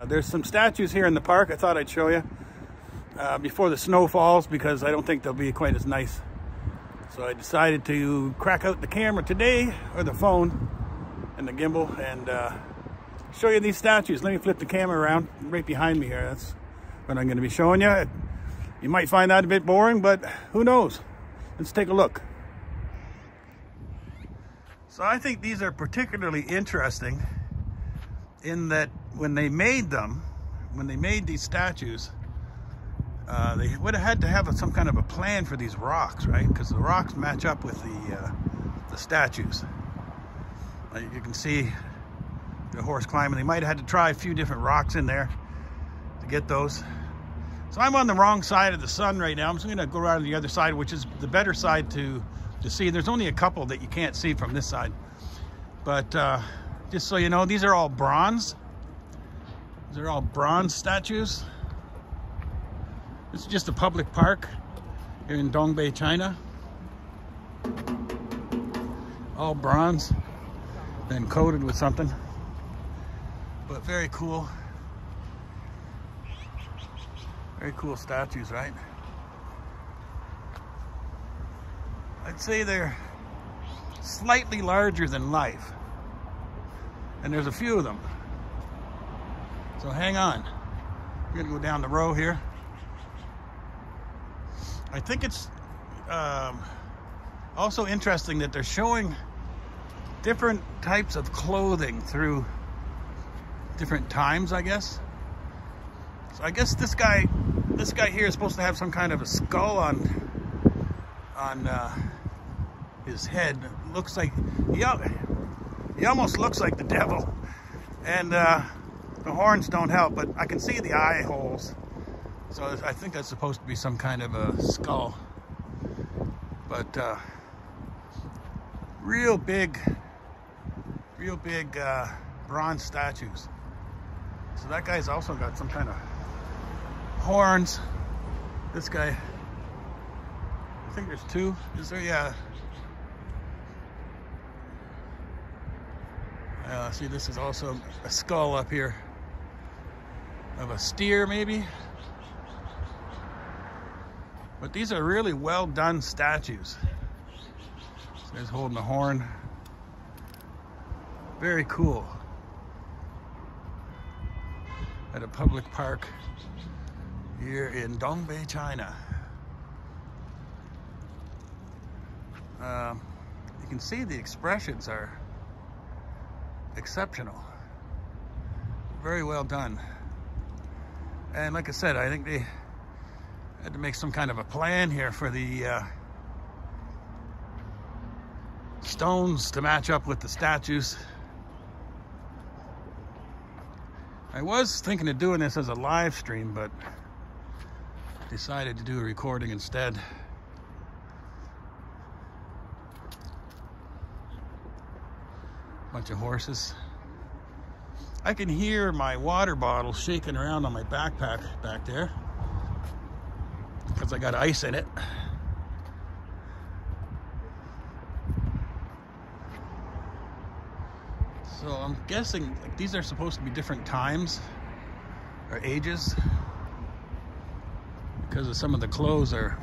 There's some statues here in the park I thought I'd show you before the snow falls, because I don't think they'll be quite as nice. So I decided to crack out the camera today, or the phone and the gimbal, and show you these statues. Let me flip the camera around right behind me here. That's what I'm going to be showing you. You might find that a bit boring, but who knows? Let's take a look. So I think these are particularly interesting in that when they made these statues, they would have had to have some kind of a plan for these rocks, right? Because the rocks match up with the statues. You can see the horse climbing. They might have had to try a few different rocks in there to get those. So I'm on the wrong side of the sun right now. I'm just going to go around to the other side, which is the better side to see. There's only a couple that you can't see from this side. But just so you know, these are all bronze. These are all bronze statues. This is just a public park here in Dongbei, China. All bronze, then coated with something. But very cool. Very cool statues, right? I'd say they're slightly larger than life. And there's a few of them. So hang on. We're gonna go down the row here. I think it's also interesting that they're showing different types of clothing through different times, I guess. So I guess this guy here is supposed to have some kind of a skull on his head. Looks like he almost looks like the devil, and the horns don't help, but I can see the eye holes. So I think that's supposed to be some kind of a skull. But real big bronze statues. So that guy's also got some kind of horns. This guy, I think there's two. Is there? Yeah. See, this is also a skull up here of a steer, maybe. But these are really well done statues. This guy's holding a horn. Very cool. At a public park here in Dongbei, China. You can see the expressions are exceptional. Very well done. And like I said, I think they had to make some kind of a plan here for the stones to match up with the statues. I was thinking of doing this as a live stream, but decided to do a recording instead. Bunch of horses. I can hear my water bottle shaking around on my backpack back there because I got ice in it. So I'm guessing like these are supposed to be different times or ages, because of some of the clothes are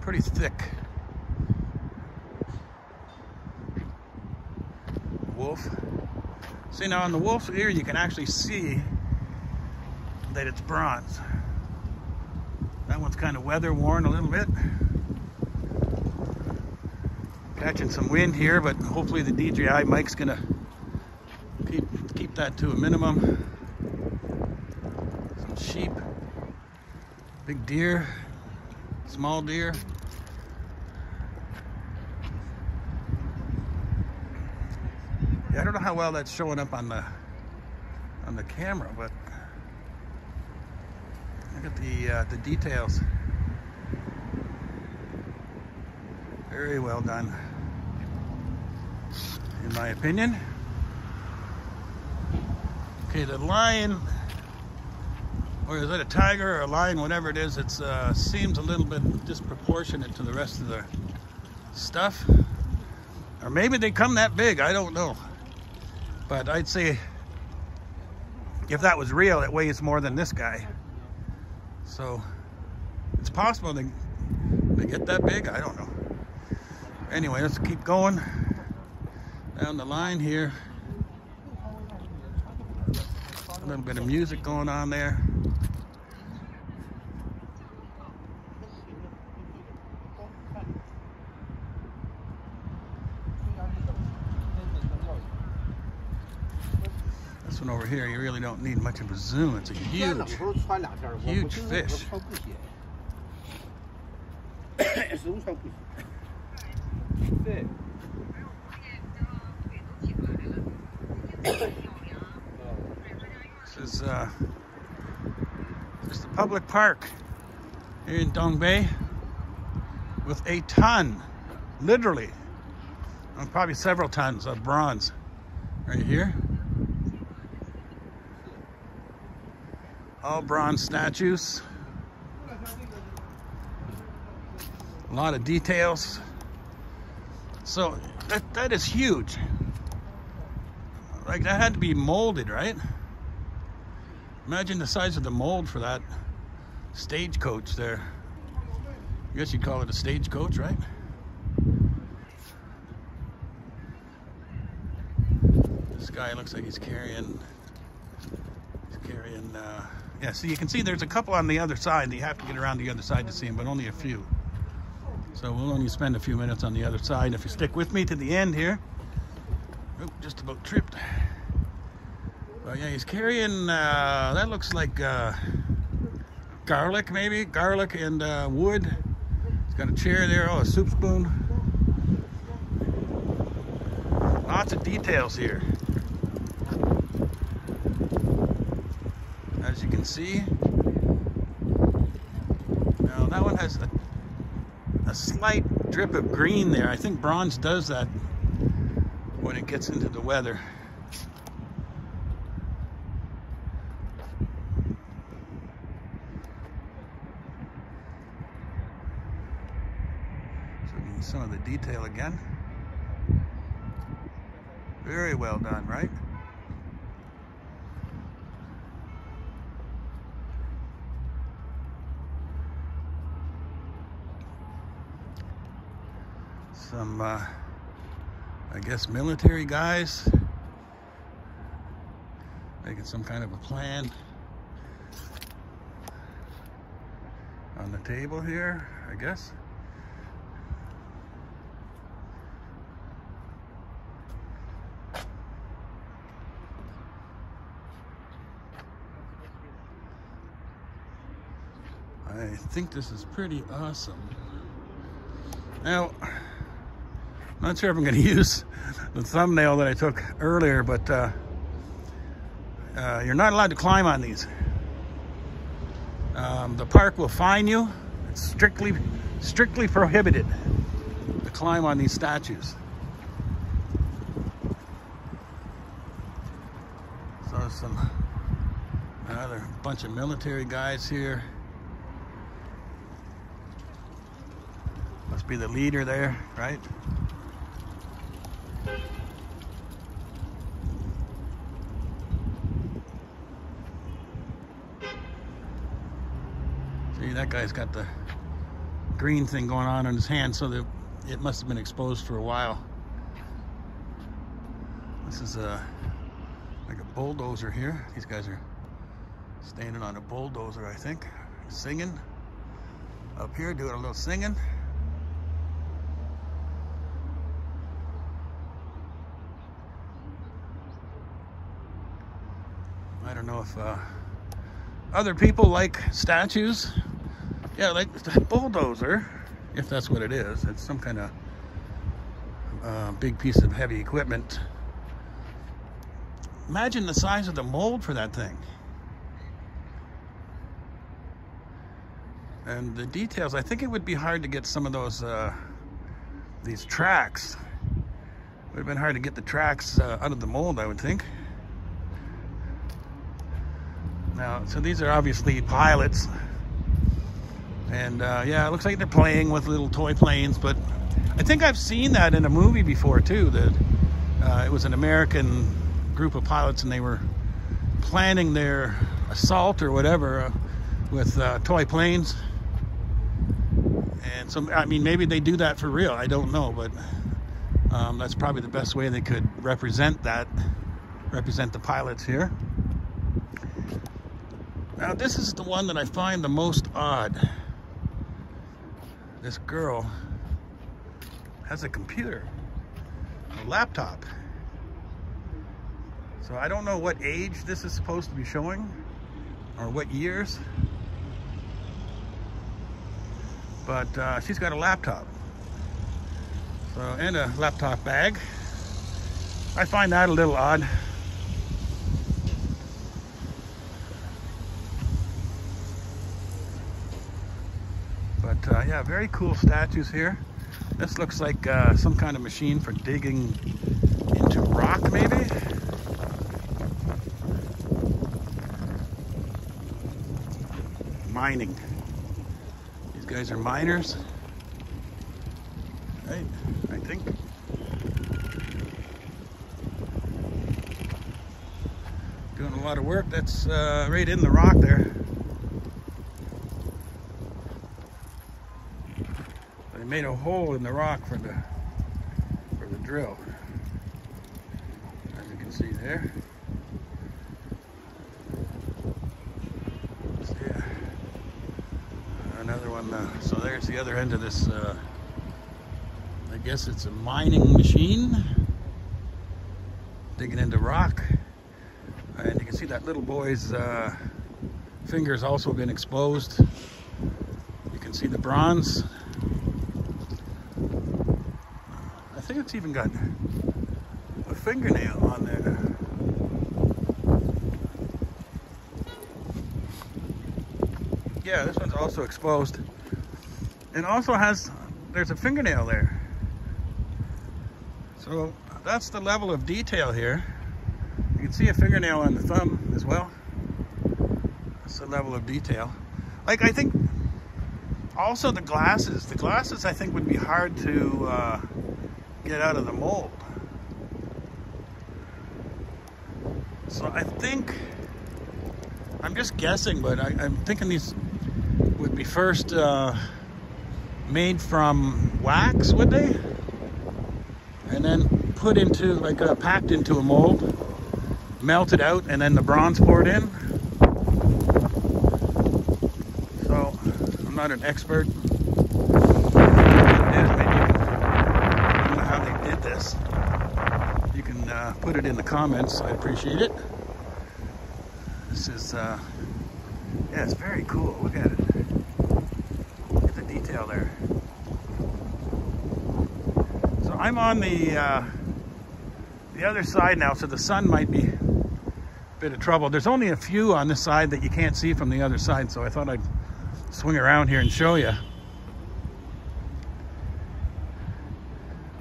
pretty thick. Wolf. See, now on the wolf's ear you can actually see that it's bronze. That one's kind of weather worn a little bit. Catching some wind here, but hopefully the DJI mic's gonna keep that to a minimum. Some sheep, big deer, small deer. Yeah, I don't know how well that's showing up on the camera, but look at the details. Very well done, in my opinion. Okay, the lion, or is it a tiger or a lion, whatever it is, it seems a little bit disproportionate to the rest of the stuff. Or maybe they come that big, I don't know. But I'd say if that was real, it weighs more than this guy. So it's possible they get that big. I don't know. Anyway, let's keep going down the line here. A little bit of music going on there. This one over here, you really don't need much of a zoom. It's a huge fish. This is just a public park here in Dong Bay with a ton, literally, probably several tons of bronze right here. All bronze statues. A lot of details. So that is huge. Like, that had to be molded, right? Imagine the size of the mold for that stagecoach there. I guess you'd call it a stagecoach, right? This guy looks like he's carrying, yeah, so you can see there's a couple on the other side. You have to get around the other side to see them, but only a few. So we'll only spend a few minutes on the other side. If you stick with me to the end here. Oh, just about tripped. But yeah, he's carrying, that looks like garlic, maybe. Garlic and wood. He's got a chair there, oh, a soup spoon. Lots of details here. As you can see. Now that one has a slight drip of green there. I think bronze does that when it gets into the weather. So some of the detail again. Very well done, right? Some, I guess, military guys making some kind of a plan on the table here, I guess. I think this is pretty awesome. Now, I'm not sure if I'm going to use the thumbnail that I took earlier, but you're not allowed to climb on these. The park will fine you. It's strictly prohibited to climb on these statues. So there's another bunch of military guys here. Must be the leader there, right? See, that guy's got the green thing going on his hand, so that it must have been exposed for a while. This is like a bulldozer here. These guys are standing on a bulldozer, I think, singing. Up here, doing a little singing. I don't know if other people like statues. Yeah, like the bulldozer, if that's what it is. It's some kind of big piece of heavy equipment. Imagine the size of the mold for that thing. And the details, I think it would be hard to get some of those, these tracks. It would have been hard to get the tracks out of the mold, I would think. Now, so these are obviously pilots. And yeah, it looks like they're playing with little toy planes, but I think I've seen that in a movie before too, that it was an American group of pilots and they were planning their assault or whatever with toy planes. And so, I mean, maybe they do that for real. I don't know, but that's probably the best way they could represent the pilots here. Now, this is the one that I find the most odd. This girl has a computer, a laptop. So I don't know what age this is supposed to be showing or what years, but she's got a laptop. So, and a laptop bag. I find that a little odd. But yeah, very cool statues here. This looks like some kind of machine for digging into rock, maybe. Mining. These guys are miners, right? I think. Doing a lot of work. That's right in the rock there. They made a hole in the rock for the drill, as you can see there. Yeah. Another one. So there's the other end of this. I guess it's a mining machine digging into rock, and you can see that little boy's finger's also been exposed. You can see the bronze. I think it's even got a fingernail on there. Yeah, this one's also exposed. And also there's a fingernail there. So that's the level of detail here. You can see a fingernail on the thumb as well. That's the level of detail. Like, I think also the glasses I think would be hard to get out of the mold. So I think, I'm just guessing, but I'm thinking these would be first made from wax, would they? And then put into, like, packed into a mold, melted out, and then the bronze poured in. So I'm not an expert. This. You can put it in the comments. I appreciate it. This is yeah, it's very cool. Look at it. Look at the detail there. So I'm on the other side now, so the sun might be a bit of trouble. There's only a few on this side that you can't see from the other side, so I thought I'd swing around here and show you.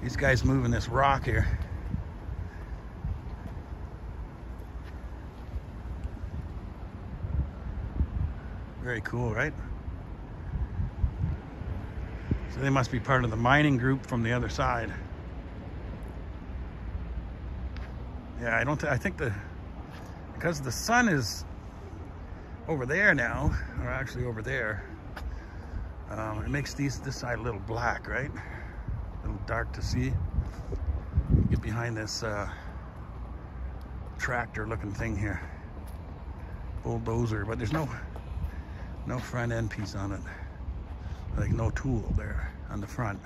These guys moving this rock here. Very cool, right? So they must be part of the mining group from the other side. Yeah, I think because the sun is over there now, or actually over there, it makes this side a little black, right? A little dark to see. Get behind this tractor looking thing here, bulldozer, but there's no front end piece on it, like no tool there on the front.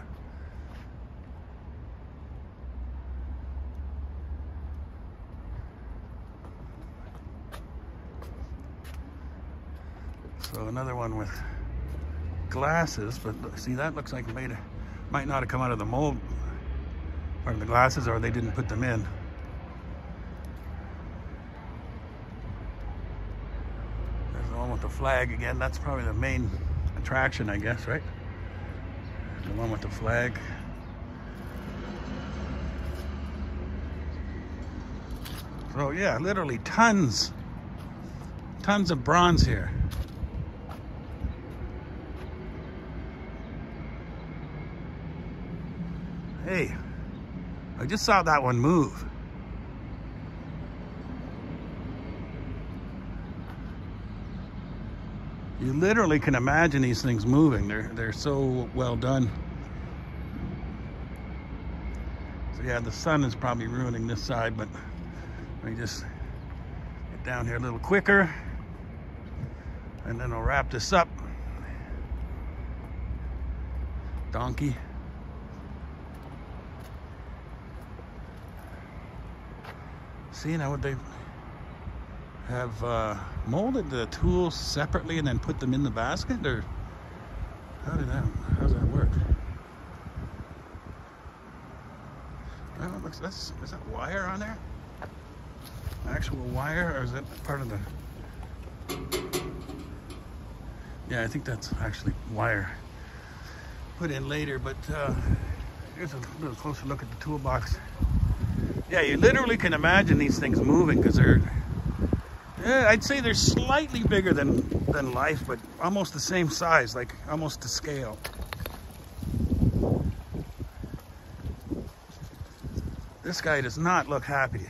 So another one with glasses, but see, that looks like it might not have come out of the mold, part of the glasses, or they didn't put them in. There's the one with the flag again. That's probably the main attraction, I guess, right? The one with the flag. So yeah, literally tons of bronze here. Hey, I just saw that one move. You literally can imagine these things moving. They're so well done. So yeah, the sun is probably ruining this side, but let me just get down here a little quicker, and then I'll wrap this up. Donkey. See now what they have molded the tools separately and then put them in the basket, or how does that work? Well, it looks, is that wire on there? Actual wire, or is that part of the? Yeah, I think that's actually wire put in later, but here's a little closer look at the toolbox. Yeah, you literally can imagine these things moving because they're, I'd say they're slightly bigger than life, but almost the same size, like almost to scale. This guy does not look happy.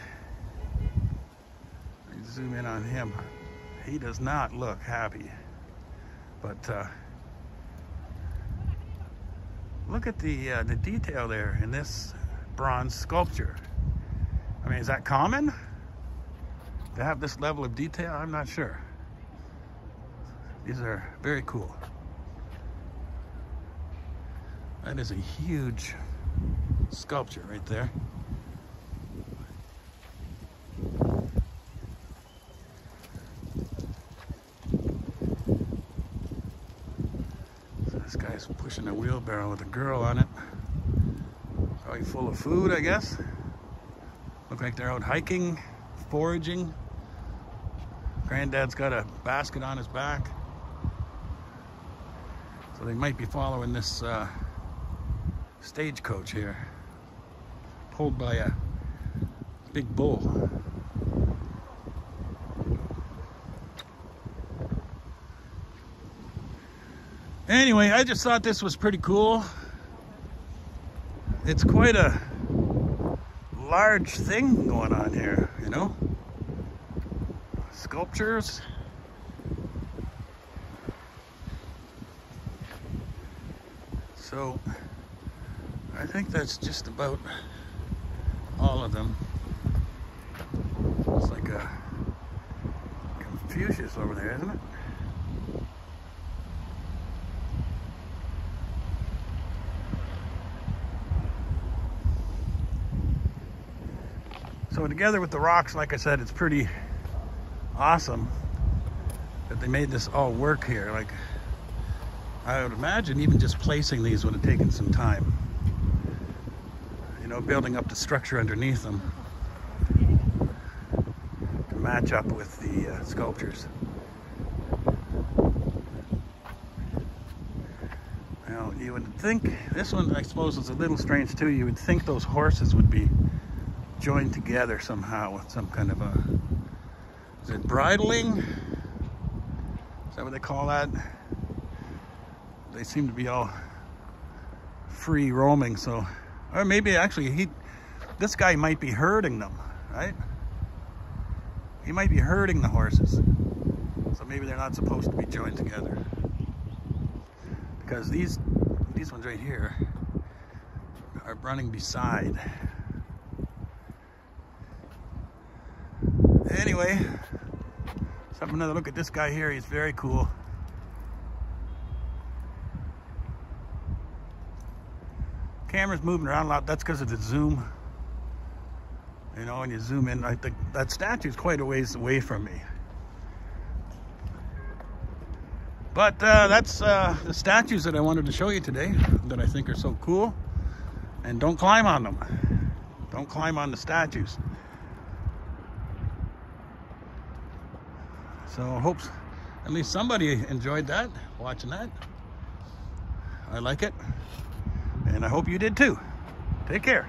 Let me zoom in on him. He does not look happy. But look at the detail there in this bronze sculpture. I mean, is that common to have this level of detail? I'm not sure. These are very cool. That is a huge sculpture right there. So this guy's pushing a wheelbarrow with a girl on it. Probably full of food, I guess. Look like they're out hiking, foraging. Granddad's got a basket on his back. So they might be following this stagecoach here, pulled by a big bull. Anyway, I just thought this was pretty cool. It's quite a large thing going on here, you know? Sculptures. So I think that's just about all of them. It's like a Confucius over there, isn't it? So together with the rocks, like I said, it's pretty awesome that they made this all work here. Like, I would imagine even just placing these would have taken some time. You know, building up the structure underneath them to match up with the sculptures. Now, you would think, this one I suppose is a little strange too, you would think those horses would be joined together somehow with some kind of a, is it bridling? Is that what they call that? They seem to be all free roaming, so, or maybe actually this guy might be herding them, right? He might be herding the horses, so maybe they're not supposed to be joined together, because these ones right here are running beside. Anyway, let's have another look at this guy here. He's very cool. Camera's moving around a lot. That's because of the zoom. You know, when you zoom in, I think that statue's quite a ways away from me. But that's the statues that I wanted to show you today that I think are so cool. And don't climb on them. Don't climb on the statues. So I hope at least somebody enjoyed that, watching that. I like it. And I hope you did too. Take care.